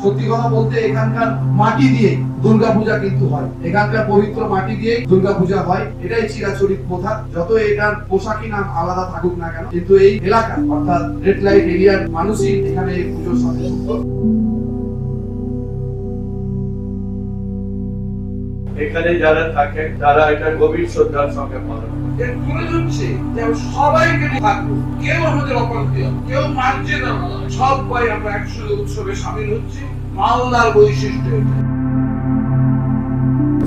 সত্যি কথা বলতে এখানকার মাটি দিয়ে দুর্গাপূজা কিন্তু হয়, এখানকার পবিত্র মাটি দিয়ে দুর্গাপূজা হয়। এটাই চিরাচরিত প্রথা। যত এটার পোশাকি নাম আলাদা থাকুক না কেন, কিন্তু এই এলাকা অর্থাৎ রেড লাইট এরিয়ার মানুষই এখানে এই পুজোর সাথে যুক্ত। এখানে যারা থাকে তারা এটা গভীর শ্রদ্ধার সঙ্গে পালন করে। তুলে ধরছে যে সবাইকে থাকবো, কেউ আমাদের অপরাধীয়, কেউ মানছে না, সবাই আমরা একসঙ্গে উৎসবে সামিল হচ্ছি। মালদার বৈশিষ্ট্য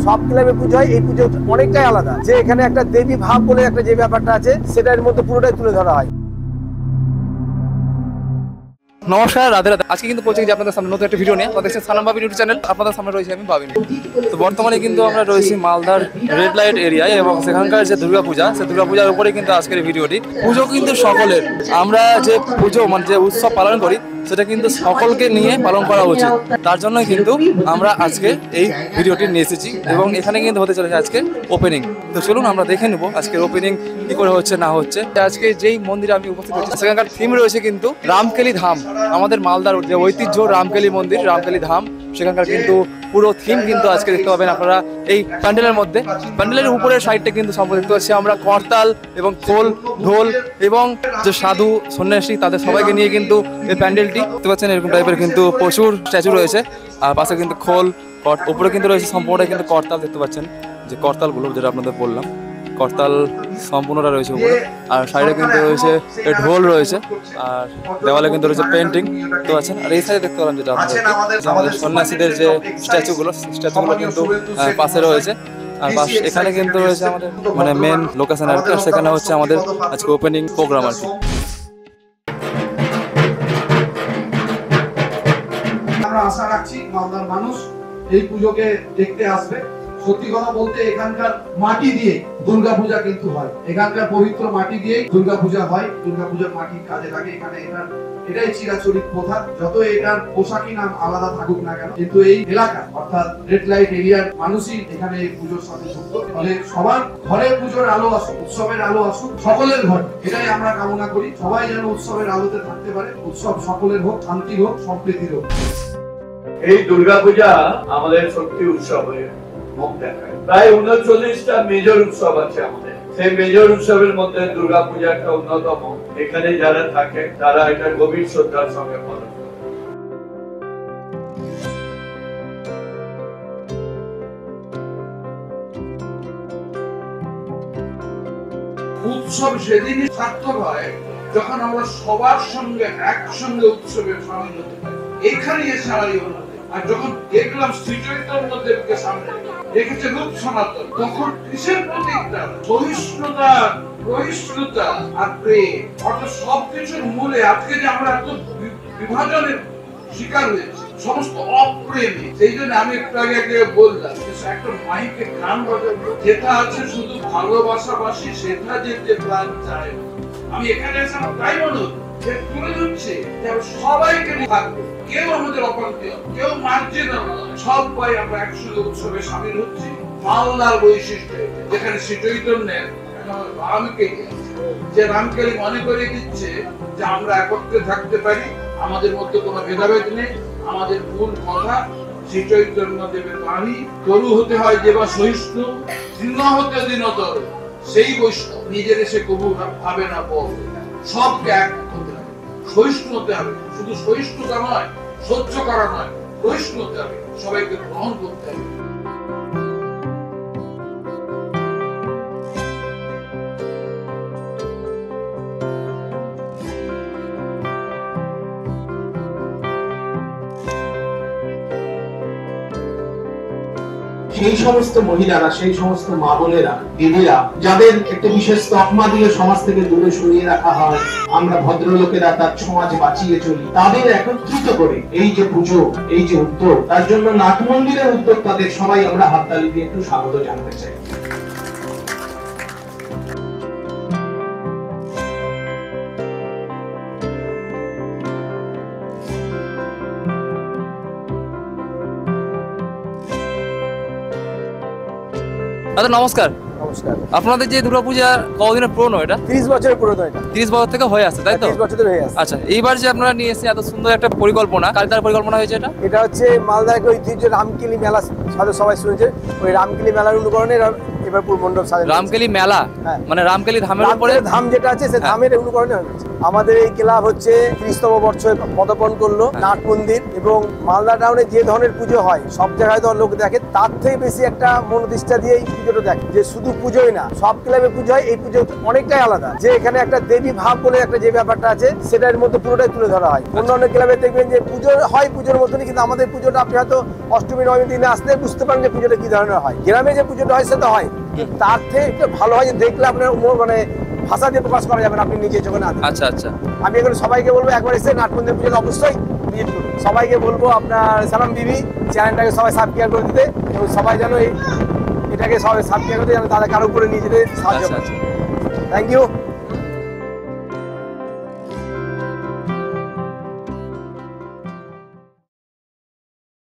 সব ক্লাবে পুজো হয়, এই পুজো অনেকটাই আলাদা। যে এখানে একটা দেবী ভাব বলে একটা যে ব্যাপারটা আছে, সেটার মধ্যে পুরোটাই তুলে ধরা হয়। নমস্কার, রাধে রাধে। আজকে কিন্তু পৌঁছে গেছি আপনাদের সামনে নতুন একটা ভিডিও নিয়ে। তো দেখছেন সালাম বাবি ইউটিউব চ্যানেল, আপনাদের সামনে রয়েছে আমি বাবিন। তো বর্তমানে কিন্তু আমরা রয়েছি মালদার রেড লাইট এরিয়ায়, এবং সেখানকার যে দুর্গাপূজা, সেই দুর্গাপূজার উপরে কিন্তু আজকের ভিডিওটি। পুজো কিন্তু সকলের, আমরা যে পুজো মানে যে উৎসব পালন করি সেটা কিন্তু সকলকে নিয়ে পালন করা উচিত। তার জন্যই কিন্তু আমরা আজকে এই ভিডিওটি নিয়ে এসেছি, এবং এখানে কিন্তু হতে চলেছে আজকে ওপেনিং। তো চলুন আমরা দেখে নেব আজকের ওপেনিং কি করে হচ্ছে না হচ্ছে। আজকে যেই মন্দিরে আমি উপস্থিত হচ্ছি সেখানকার থিম রয়েছে কিন্তু রামকেলি ধাম। আমাদের মালদার যে ঐতিহ্য রামকেলি মন্দির, রামকেলি ধাম, সেখানকার কিন্তু পুরো থিম কিন্তু আজকে দেখতে পাবেন আপনারা এই প্যান্ডেলের মধ্যে। প্যান্ডেলের উপরের সাইডটা কিন্তু সম্পূর্ণ দেখতে পাচ্ছি আমরা করতাল এবং খোল, ঢোল এবং যে সাধু সন্ন্যাসী তাদের সবাইকে নিয়ে কিন্তু এই প্যান্ডেলটি দেখতে পাচ্ছেন। এরকম টাইপের কিন্তু প্রচুর স্ট্যাচু রয়েছে, আর পাশে কিন্তু খোল, উপরে কিন্তু রয়েছে সম্পূর্ণটা কিন্তু করতাল দেখতে পাচ্ছেন, যে করতালগুলো যেটা আপনাদের বললাম, করতাল সম্পূর্ণটা রয়েছে উপরে। আর সাইডে কিন্তু রয়েছে ঢোল রয়েছে, আর দেওয়ালে কিন্তু রয়েছে পেন্টিং দেখতে পাচ্ছেন। আর এই সাইডে দেখতে পেলাম যেটা আমাদের সন্ন্যাসীদের যে স্ট্যাচুগুলো কিন্তু পাশে রয়েছে। আর এখানে কিন্তু রয়েছে আমাদের মানে মেন লোকেশন আর কি, আর সেখানে হচ্ছে আমাদের আজকে ওপেনিং প্রোগ্রাম আর কি। আমরা আশা রাখছি মালদার মানুষ এই পুজোকে দেখতে আসবে। সত্যি কথা বলতে এখানকার মাটি দিয়ে দুর্গাপূজা কিন্তু হয়, এখানকার পবিত্র মাটি দিয়ে দুর্গাপূজা হয়। দুর্গাপূজার মাটি কাজে লাগে এখানে, এটাই চিরাচরিত প্রথা। যত এটার পোশাকি নাম আলাদা থাকুক না কেন, কিন্তু এই এলাকা অর্থাৎ রেড লাইট এরিয়ার মানুষই এখানে এই পুজোর সাথে যুক্ত। ফলে সবার ঘরে পুজোর আলো আসুক, উৎসবের আলো আসুক সকলের ঘরে, এটাই আমরা কামনা করি। সবাই যেন উৎসবের আলোতে থাকতে পারে। উৎসব সকলের হোক, শান্তির হোক, সম্প্রীতির হোক। এই দুর্গাপূজা আমাদের সত্যি উৎসবের মুখ দেখায়। প্রায় 39টা মেজর উৎসব আছে আমাদের। সেই মেজর উৎসবের মধ্যে দুর্গাপূজা একটা অন্যতম। এখানে যারা থাকে তারা এটা গভীর শ্রদ্ধার সঙ্গে পালন করে। উৎসব সেদিনই সার্থক হয় যখন আমরা সবার সঙ্গে একসঙ্গে উৎসবে সামিল হতে পারি। এখানে এসে আমার এই অনুভূতি। আর যখন দেখলাম শ্রীচৈতন্যদেবকে সামনে রেখেছে রূপ সনাতন, তখন কিসের প্রতীকটা? সহিষ্ণুতা, সহিষ্ণুতা আর প্রেম। অর্থাৎ সবকিছুর মূলে আজকে যে আমরা এত বিভাজনের শিকার হয়েছি, সমস্ত অপ্রেমী। সেই জন্য আমি একটু আগে বললাম একটা মাইকে গান বাজাবো, যেটা আছে শুধু ভালোবাসাবাসী সেটা যেতে প্রাণ চায়। আমি এখানে এসে আমার তাই মনে হলো যে তুলে ধরছে যে সবাইকে থাকবো, কেউ আমাদের অপরাধীয়, কেউ মানছে না, সবাই আমরা একসঙ্গে উৎসবে সামিল হচ্ছি। মালদার বৈশিষ্ট্য যেখানে শ্রী চৈতন্যের রামকেলি, যে রামকেলি মনে করে দিচ্ছে যে আমরা একত্রে থাকতে পারি, আমাদের মধ্যে কোনো ভেদাভেদ নেই। আমাদের মূল কথা শ্রী চৈতন্য দেবের বাণী, তরু হতে হয় যে বা সহিষ্ণু, দীন হতে দীনতর, সেই বৈষ্ণব নিজের এসে কবু ভাবে না বল। সবকে এক হতে হবে, সহিষ্ণু হতে হবে। শুধু সহিষ্ণুতা নয়, সহ্য করা নয়, সহিষ্ণু হতে হবে, সবাইকে গ্রহণ করতে হবে। সেই সমস্ত মহিলারা, সেই সমস্ত মা বোনেরা, দিদিরা, যাদের একটা বিশেষ তকমা দিয়ে সমাজ থেকে দূরে সরিয়ে রাখা হয়, আমরা ভদ্রলোকেরা তার সমাজ বাঁচিয়ে চলি, তাদের একত্রিত করে এই যে পুজো, এই যে উদ্যোগ, তার জন্য নাট মন্দিরের উদ্যোগ, তাদের সবাই আমরা হাততালি দিয়ে একটু স্বাগত জানাতে চাই। দাদা নমস্কার। নমস্কার। আপনাদের যে দুর্গাপূজা কতদিনের পুরনো এটা? 30 বছরের পুরনো এটা। 30 বছর থেকে হয়ে আসছে, তাই তো? 30 বছর ধরে হয়ে আসছে। আচ্ছা, এইবার যে আপনারা নিয়ে এসেছেন এত সুন্দর একটা পরিকল্পনা, কার দ্বারা পরিকল্পনা হয়েছে এটা? এটা হচ্ছে মালদার একটা ঐতিহ্য রামকেলি মেলা, হয়তো সবাই শুনেছে। ওই রামকেলি মেলার অনুকরণে এবার পুরো মণ্ডপ সাজানো। রামকেলি মেলা হ্যাঁ। মানে রামকেলি ধামের উপরে রামকেলি ধাম যেটা আছে সেই হ্যাঁ। ধামের অনুকরণে হয়েছে। আমাদের এই ক্লাব হচ্ছে 30তম বর্ষে পদার্পণ করলো। নাট মন্দির এবং মালদা টাউনে যে ধরনের পুজো হয় সব জায়গায় তো লোক দেখে, তার থেকে বেশি একটা মনোনিষ্ঠা দিয়ে এই পুজোটা দেখে। যে শুধু পুজোই না, সব ক্লাবে পুজো হয়, এই পুজো অনেকটাই আলাদা। যে এখানে একটা দেবী ভাব বলে একটা যে ব্যাপারটা আছে সেটার মধ্যে পুরোটাই তুলে ধরা হয়। অন্যান্য ক্লাবে দেখবেন যে পুজো হয় পুজোর মতনই, কিন্তু আমাদের পুজোটা আপনি হয়তো অষ্টমী নবমী দিনে আসলে বুঝতে পারেন যে পুজোটা কি ধরনের হয়। গ্রামে যে পুজোটা হয় সেটা হয়, কিন্তু তার থেকে একটু ভালো হয় যে দেখলে আপনার মানে ভাষা দিয়ে প্রকাশ করা যাবে না, আপনি নিজে চোখে না দেখলে। আচ্ছা আচ্ছা। আমি এখন সবাইকে বলবো একবার এসে নাটমন্দির পুজোটা অবশ্যই ভিজিট করুন। সবাইকে বলবো আপনার সালাম বিবি চ্যানেলটাকে সবাই সাবস্ক্রাইব করে দিতে, এবং সবাই যেন এটাকে সবাই সাবস্ক্রাইব করতে যেন তাদের কারো উপরে নিয়ে যেতে সাহায্য আচ্ছা করে। আচ্ছা। Thank you.